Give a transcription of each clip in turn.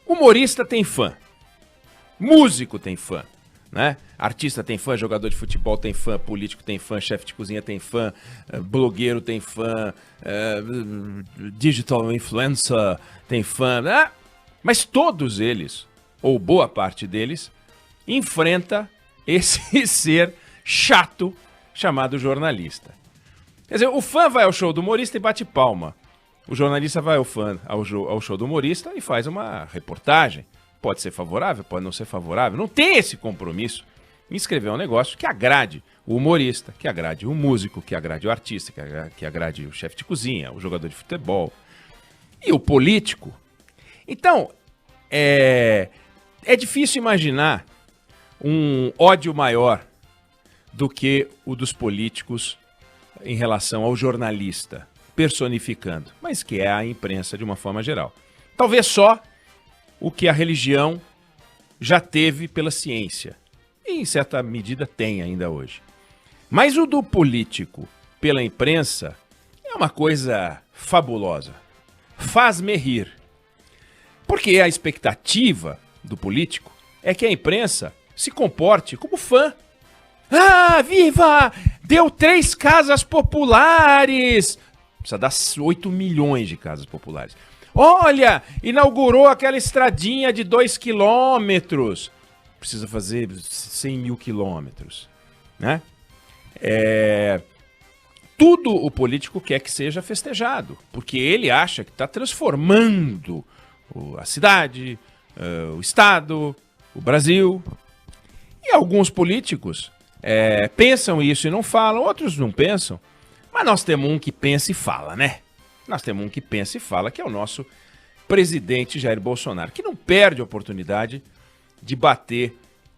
Humorista tem fã, músico tem fã, né? Artista tem fã, jogador de futebol tem fã, político tem fã, chefe de cozinha tem fã, blogueiro tem fã, digital influencer tem fã, né? Mas todos eles, ou boa parte deles, enfrenta esse ser chato chamado jornalista. Quer dizer, o fã vai ao show do humorista e bate palma. O jornalista vai ao show do humorista e faz uma reportagem. Pode ser favorável, pode não ser favorável. Não tem esse compromisso em escrever um negócio que agrade o humorista, que agrade o músico, que agrade o artista, que agrade o chefe de cozinha, o jogador de futebol e o político. Então, é difícil imaginar um ódio maior do que o dos políticos em relação ao jornalista, personificando, mas que é a imprensa de uma forma geral. Talvez só o que a religião já teve pela ciência, e em certa medida tem ainda hoje. Mas o do político pela imprensa é uma coisa fabulosa. Faz-me rir. Porque a expectativa do político é que a imprensa se comporte como fã. Ah, viva! Deu 3 casas populares! Precisa dar 8 milhões de casas populares. Olha, inaugurou aquela estradinha de 2 quilômetros. Precisa fazer 100 mil quilômetros, né? Tudo o político quer que seja festejado, porque ele acha que está transformando a cidade, o estado, o Brasil. E alguns políticos pensam isso e não falam, outros não pensam. Mas nós temos um que pensa e fala, né? Nós temos um que pensa e fala, que é o nosso presidente Jair Bolsonaro, que não perde a oportunidade de bater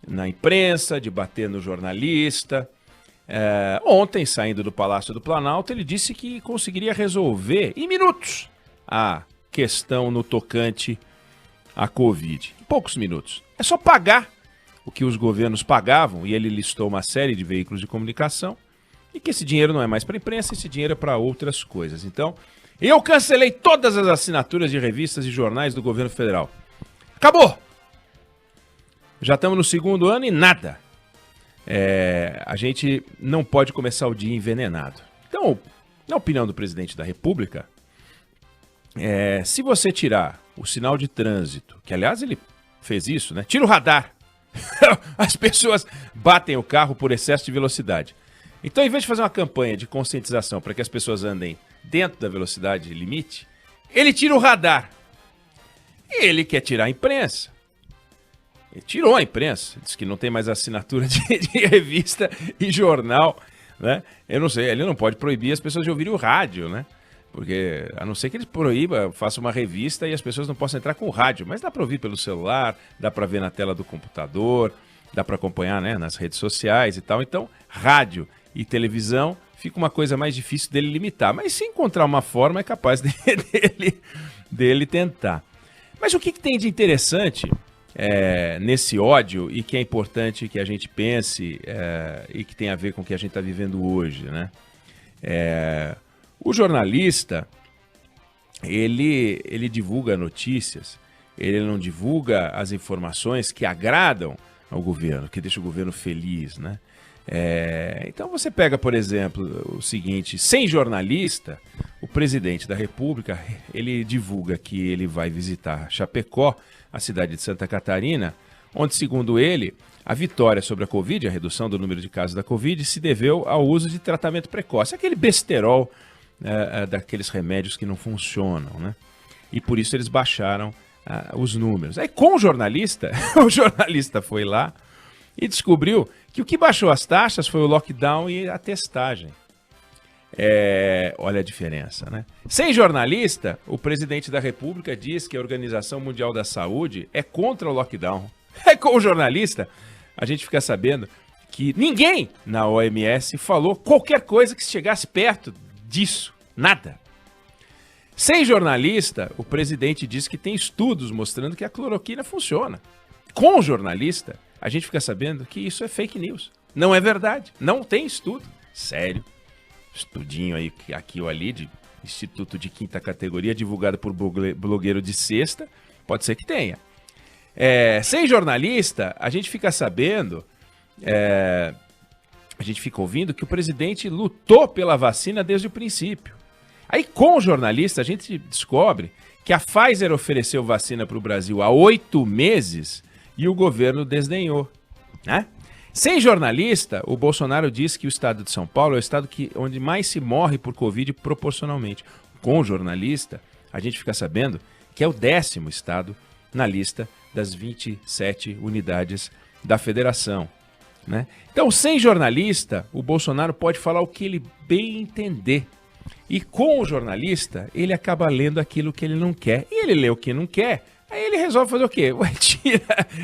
na imprensa, de bater no jornalista. Ontem, saindo do Palácio do Planalto, ele disse que conseguiria resolver em minutos a questão no tocante à Covid. Em poucos minutos. É só pagar o que os governos pagavam, e ele listou uma série de veículos de comunicação, e que esse dinheiro não é mais para a imprensa, esse dinheiro é para outras coisas. Então, eu cancelei todas as assinaturas de revistas e jornais do governo federal. Acabou! Já estamos no 2º ano e nada. A gente não pode começar o dia envenenado. Então, na opinião do presidente da República, se você tirar o sinal de trânsito, que aliás ele fez isso, né? Tira o radar. As pessoas batem o carro por excesso de velocidade. Então, em vez de fazer uma campanha de conscientização para que as pessoas andem dentro da velocidade limite, ele tira o radar. E ele quer tirar a imprensa. Ele tirou a imprensa, diz que não tem mais assinatura de revista e jornal, né? Eu não sei, ele não pode proibir as pessoas de ouvirem o rádio, né? Porque, a não ser que ele proíba, faça uma revista e as pessoas não possam entrar com o rádio, mas dá para ouvir pelo celular, dá para ver na tela do computador, dá para acompanhar, né, nas redes sociais e tal. Então, rádio e televisão fica uma coisa mais difícil dele limitar, mas se encontrar uma forma é capaz dele tentar. Mas o que tem de interessante nesse ódio, e que é importante que a gente pense e que tem a ver com o que a gente está vivendo hoje, né? O jornalista, ele divulga notícias, ele não divulga as informações que agradam ao governo, que deixam o governo feliz, né? Então você pega, por exemplo, o seguinte: sem jornalista, o presidente da República, ele divulga que ele vai visitar Chapecó, a cidade de Santa Catarina, onde, segundo ele, a vitória sobre a Covid, a redução do número de casos da Covid, se deveu ao uso de tratamento precoce, aquele besterol daqueles remédios que não funcionam, né? E por isso eles baixaram os números. Aí, com o jornalista, o jornalista foi lá e descobriu que o que baixou as taxas foi o lockdown e a testagem. Olha a diferença, né? Sem jornalista, o presidente da República diz que a Organização Mundial da Saúde é contra o lockdown. Com o jornalista, a gente fica sabendo que ninguém na OMS falou qualquer coisa que chegasse perto disso. Nada. Sem jornalista, o presidente diz que tem estudos mostrando que a cloroquina funciona. Com o jornalista, a gente fica sabendo que isso é fake news. Não é verdade. Não tem estudo. Sério. Estudinho aí, aqui ou ali, de Instituto de Quinta Categoria, divulgado por blogueiro de sexta, Pode ser que tenha. Sem jornalista, a gente fica sabendo, a gente fica ouvindo que o presidente lutou pela vacina desde o princípio. Aí, com o jornalista, a gente descobre que a Pfizer ofereceu vacina para o Brasil há 8 meses e o governo desdenhou, né? Sem jornalista, o Bolsonaro disse que o estado de São Paulo é o estado onde mais se morre por Covid proporcionalmente. Com o jornalista, a gente fica sabendo que é o 10º estado na lista das 27 unidades da federação, né? Então, sem jornalista, o Bolsonaro pode falar o que ele bem entender. E com o jornalista, ele acaba lendo aquilo que ele não quer. E ele lê o que não quer, aí ele resolve fazer o quê? Ué,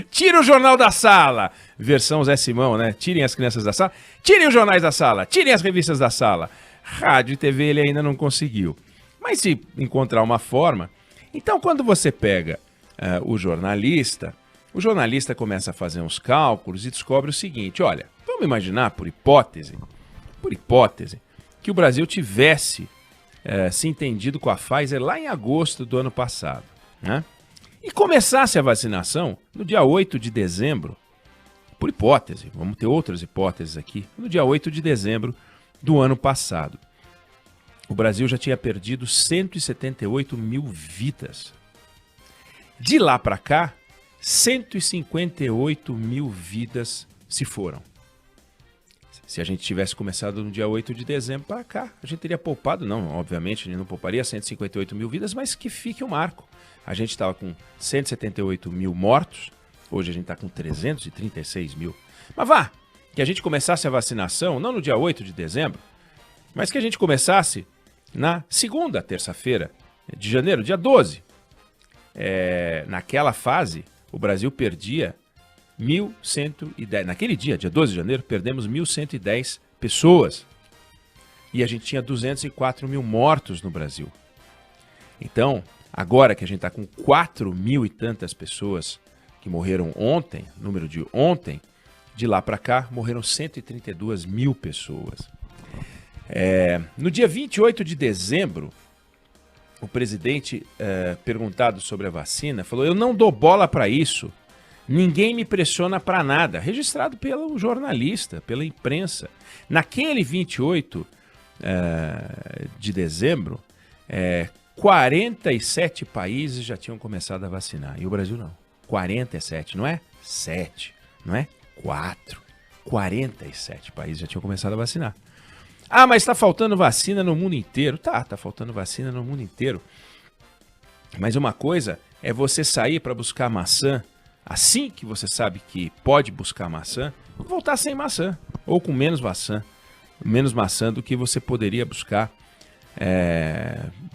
tira o jornal da sala. Versão Zé Simão, né? Tirem as crianças da sala. Tirem os jornais da sala. Tirem as revistas da sala. Rádio e TV ele ainda não conseguiu. Mas se encontrar uma forma... Então, quando você pega o jornalista começa a fazer uns cálculos e descobre o seguinte: olha, vamos imaginar, por hipótese, que o Brasil tivesse se entendido com a Pfizer lá em agosto do ano passado, né? E começasse a vacinação no dia 8 de dezembro, por hipótese, vamos ter outras hipóteses aqui, no dia 8 de dezembro do ano passado. O Brasil já tinha perdido 178 mil vidas. De lá para cá, 158 mil vidas se foram. Se a gente tivesse começado no dia 8 de dezembro para cá, a gente teria poupado, não, obviamente, a gente não pouparia 158 mil vidas, mas que fique o marco. A gente estava com 178 mil mortos, hoje a gente está com 336 mil. Mas vá, que a gente começasse a vacinação, não no dia 8 de dezembro, mas que a gente começasse na segunda terça-feira de janeiro, dia 12. Naquela fase, o Brasil perdia 1.110. Naquele dia 12 de janeiro, perdemos 1.110 pessoas. E a gente tinha 204 mil mortos no Brasil. Então, agora que a gente está com 4 mil e tantas pessoas que morreram ontem, número de ontem, de lá para cá, morreram 132 mil pessoas. No dia 28 de dezembro, o presidente, perguntado sobre a vacina, falou: eu não dou bola para isso, ninguém me pressiona para nada, registrado pelo jornalista, pela imprensa. Naquele 28 de dezembro, 47 países já tinham começado a vacinar, e o Brasil não. 47, não é 7, não é 4, 47 países já tinham começado a vacinar. Ah, mas está faltando vacina no mundo inteiro. Tá faltando vacina no mundo inteiro. Mas uma coisa é você sair para buscar maçã, assim que você sabe que pode buscar maçã, e voltar sem maçã, ou com menos maçã do que você poderia buscar,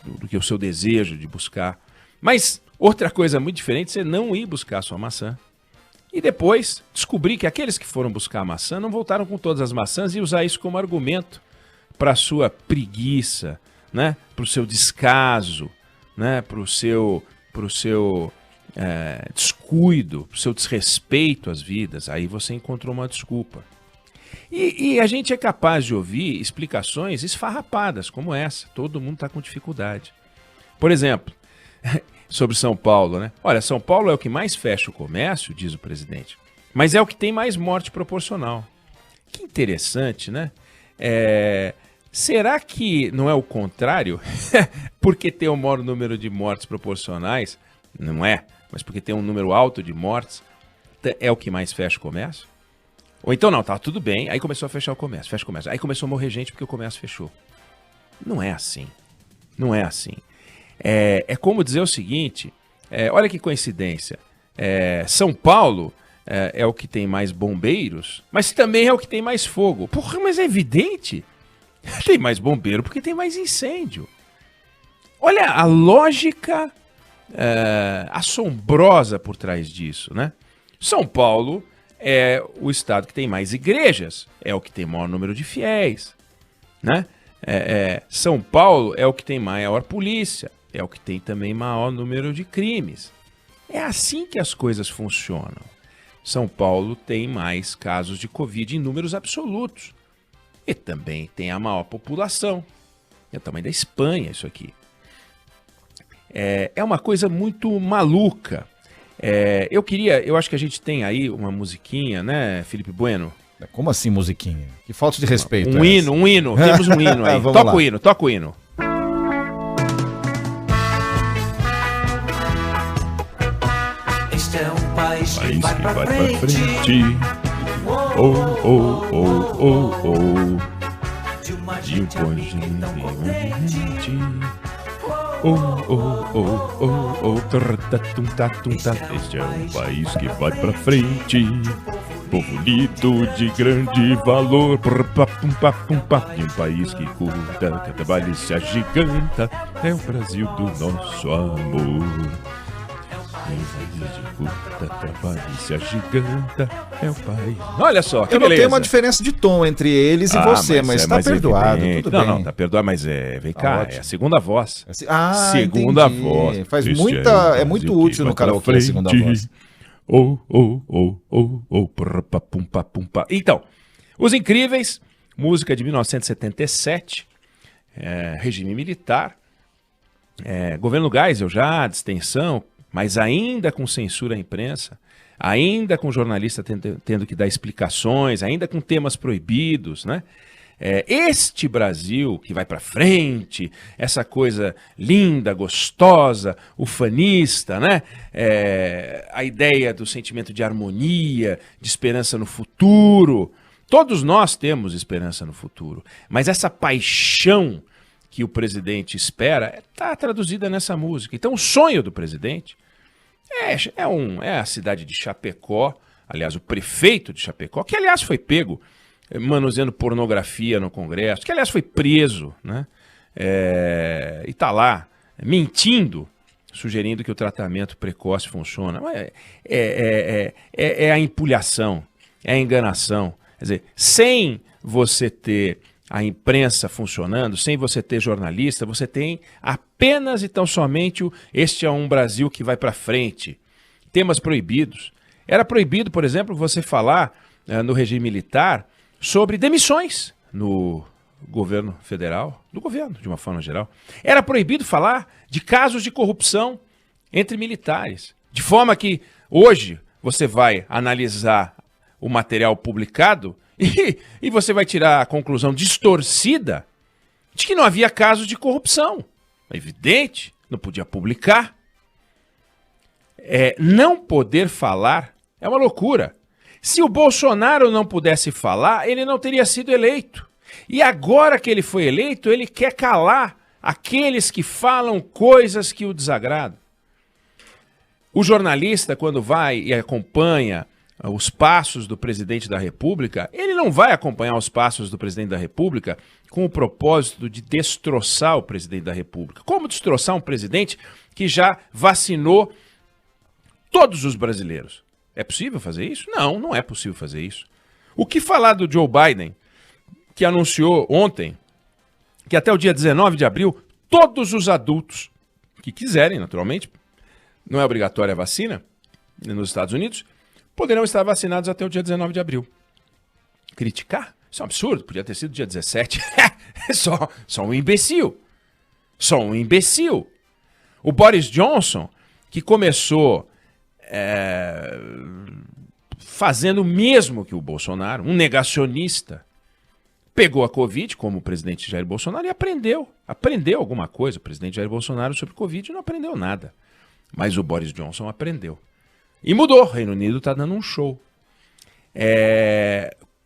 do que o seu desejo de buscar. Mas outra coisa muito diferente é você não ir buscar a sua maçã. E depois descobrir que aqueles que foram buscar a maçã não voltaram com todas as maçãs e usar isso como argumento para a sua preguiça, né? Para o seu descaso, né? Para o seu descuido, para o seu desrespeito às vidas. Aí você encontrou uma desculpa. E a gente é capaz de ouvir explicações esfarrapadas como essa. Todo mundo está com dificuldade. Por exemplo, sobre São Paulo, né? Olha, São Paulo é o que mais fecha o comércio, diz o presidente, mas é o que tem mais morte proporcional. Que interessante, né? Será que não é o contrário? Porque tem um maior número de mortes proporcionais, não é, mas porque tem um número alto de mortes, é o que mais fecha o comércio? Ou então não, tá tudo bem, aí começou a fechar o comércio, fecha o comércio, aí começou a morrer gente porque o comércio fechou. Não é assim, não é assim. É como dizer o seguinte, olha que coincidência, São Paulo é o que tem mais bombeiros, mas também é o que tem mais fogo. Porra, mas é evidente, tem mais bombeiro porque tem mais incêndio. Olha a lógica assombrosa por trás disso, né? São Paulo é o estado que tem mais igrejas, é o que tem maior número de fiéis, né? São Paulo é o que tem maior polícia, é o que tem também maior número de crimes. É assim que as coisas funcionam. São Paulo tem mais casos de Covid em números absolutos. E também tem a maior população. É o tamanho da Espanha isso aqui. É uma coisa muito maluca. Eu acho que a gente tem aí uma musiquinha, né, Felipe Bueno? Como assim, musiquinha? Que falta de respeito. Um hino. Temos um hino aí. Toca o hino. Este é um país que País vai que pra vai frente. pra frente. De uma De um gente amiga e tão contente. Este é um país que vai pra frente. Povo unido de grande valor. De um país que cuida, que trabalha e se agiganta. É o Brasil do nosso amor. Trabalha e se agiganta. É o país. Olha só, que Eu não beleza. tenho uma diferença de tom entre eles e você, mas tá mais perdoado, evidente. tudo bem. Não, tá perdoado, mas vem cá, ótimo. é a segunda voz. Segunda Segunda voz. Faz Este muita, é o é muito Brasil que útil no vai pra karaokê a segunda frente. voz. Então, Os Incríveis, música de 1977, regime militar, governo Geisel já, de extensão, mas ainda com censura à imprensa, ainda com jornalista tendo que dar explicações, ainda com temas proibidos, né? Este Brasil que vai para frente, essa coisa linda, gostosa, ufanista, né? A ideia do sentimento de harmonia, de esperança no futuro. Todos nós temos esperança no futuro, mas essa paixão que o presidente espera está traduzida nessa música. Então o sonho do presidente é a cidade de Chapecó, aliás, o prefeito de Chapecó, que aliás foi pego manuseando pornografia no Congresso, que aliás foi preso, né? E está lá mentindo, sugerindo que o tratamento precoce funciona. É a empulhação, é a enganação. Quer dizer, sem você ter a imprensa funcionando, sem você ter jornalista, você tem apenas e tão somente este é um Brasil que vai para frente. Temas proibidos. Era proibido, por exemplo, você falar no regime militar sobre demissões no governo federal, do governo de uma forma geral. Era proibido falar de casos de corrupção entre militares. De forma que hoje você vai analisar o material publicado e você vai tirar a conclusão distorcida de que não havia casos de corrupção. É evidente, não podia publicar. Não poder falar é uma loucura. Se o Bolsonaro não pudesse falar, ele não teria sido eleito. E agora que ele foi eleito, ele quer calar aqueles que falam coisas que o desagradam. O jornalista, quando vai e acompanha os passos do presidente da República, ele não vai acompanhar os passos do presidente da República com o propósito de destroçar o presidente da República. Como destroçar um presidente que já vacinou todos os brasileiros? É possível fazer isso? Não, não é possível fazer isso. O que falar do Joe Biden, que anunciou ontem que até o dia 19 de abril, todos os adultos que quiserem, naturalmente, não é obrigatória a vacina nos Estados Unidos, poderão estar vacinados até o dia 19 de abril. Criticar? Isso é um absurdo, podia ter sido dia 17. Só um imbecil. Só um imbecil. O Boris Johnson, que começou fazendo o mesmo que o Bolsonaro, um negacionista, pegou a Covid, como o presidente Jair Bolsonaro, e aprendeu alguma coisa. O presidente Jair Bolsonaro sobre Covid não aprendeu nada, mas o Boris Johnson aprendeu. E mudou, o Reino Unido está dando um show.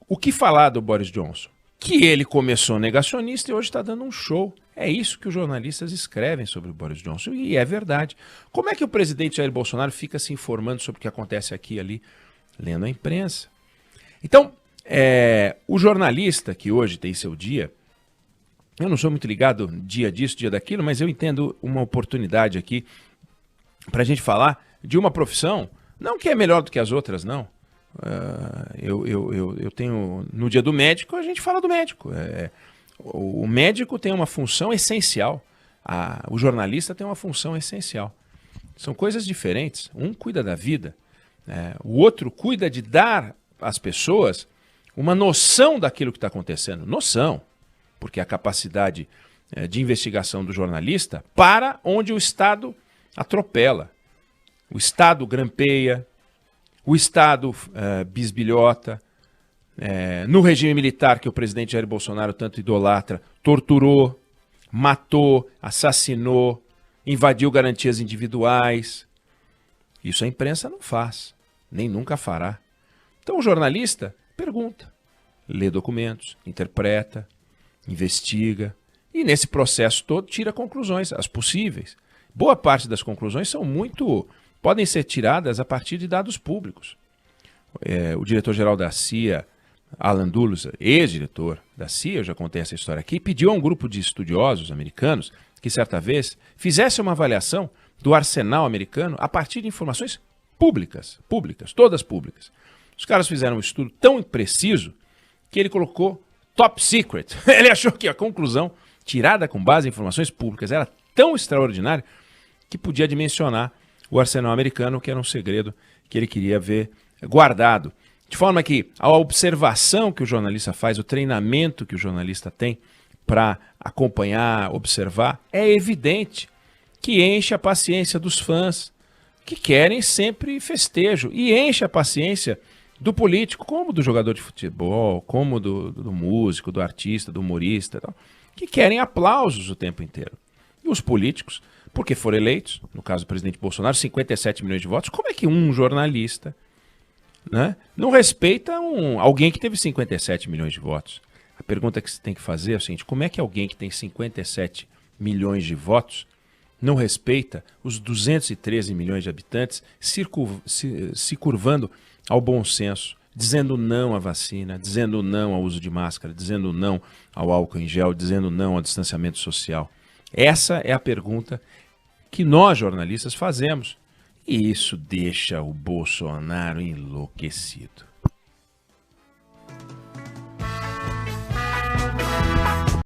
O que falar do Boris Johnson? Que ele começou negacionista e hoje está dando um show. É isso que os jornalistas escrevem sobre o Boris Johnson, e é verdade. Como é que o presidente Jair Bolsonaro fica se informando sobre o que acontece aqui e ali? Lendo a imprensa. Então, o jornalista que hoje tem seu dia, eu não sou muito ligado dia disso, dia daquilo, mas eu entendo uma oportunidade aqui para a gente falar de uma profissão, não que é melhor do que as outras, não. Eu tenho, no dia do médico, a gente fala do médico. O médico tem uma função essencial, o jornalista tem uma função essencial. São coisas diferentes. Um cuida da vida, o outro cuida de dar às pessoas uma noção daquilo que está acontecendo. Noção, porque a capacidade de investigação do jornalista para onde o Estado atropela. O Estado grampeia, o Estado bisbilhota. No regime militar que o presidente Jair Bolsonaro tanto idolatra, torturou, matou, assassinou, invadiu garantias individuais. Isso a imprensa não faz, nem nunca fará. Então o jornalista pergunta, lê documentos, interpreta, investiga e nesse processo todo tira conclusões, as possíveis. Boa parte das conclusões podem ser tiradas a partir de dados públicos. O diretor-geral da CIA, Alan Dulles, ex-diretor da CIA, eu já contei essa história aqui, pediu a um grupo de estudiosos americanos que certa vez fizesse uma avaliação do arsenal americano a partir de informações públicas, todas públicas. Os caras fizeram um estudo tão preciso que ele colocou top secret. Ele achou que a conclusão, tirada com base em informações públicas, era tão extraordinária que podia dimensionar o arsenal americano, que era um segredo que ele queria ver guardado. De forma que a observação que o jornalista faz, o treinamento que o jornalista tem para acompanhar, observar, é evidente que enche a paciência dos fãs, que querem sempre festejo, e enche a paciência do político, como do jogador de futebol, como do músico, do artista, do humorista, tal, que querem aplausos o tempo inteiro. E os políticos, porque foram eleitos, no caso do presidente Bolsonaro, 57 milhões de votos, como é que um jornalista, né, não respeita alguém que teve 57 milhões de votos? A pergunta que você tem que fazer é o seguinte: como é que alguém que tem 57 milhões de votos não respeita os 213 milhões de habitantes se curvando ao bom senso, dizendo não à vacina, dizendo não ao uso de máscara, dizendo não ao álcool em gel, dizendo não ao distanciamento social? Essa é a pergunta que nós jornalistas fazemos. E isso deixa o Bolsonaro enlouquecido.